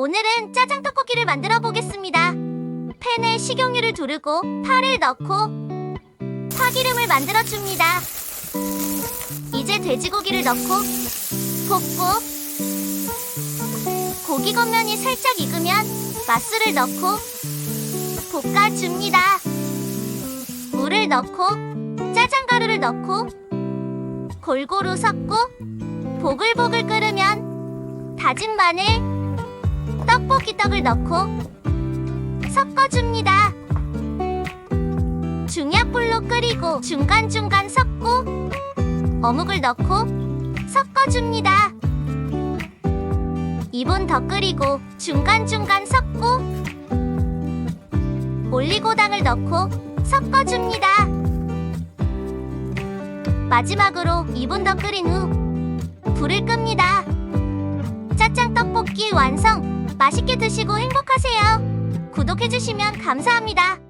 오늘은 짜장 떡볶이를 만들어 보겠습니다. 팬에 식용유를 두르고 파를 넣고 파기름을 만들어 줍니다. 이제 돼지고기를 넣고 볶고 고기 겉면이 살짝 익으면 맛술을 넣고 볶아줍니다. 물을 넣고 짜장가루를 넣고 골고루 섞고 보글보글 끓으면 다진 마늘, 떡볶이 떡을 넣고 섞어줍니다. 중약불로 끓이고 중간중간 섞고 어묵을 넣고 섞어줍니다. 2분 더 끓이고 중간중간 섞고 올리고당을 넣고 섞어줍니다. 마지막으로 2분 더 끓인 후 불을 끕니다. 짜장 떡볶이 완성! 맛있게 드시고 행복하세요. 구독해주시면 감사합니다.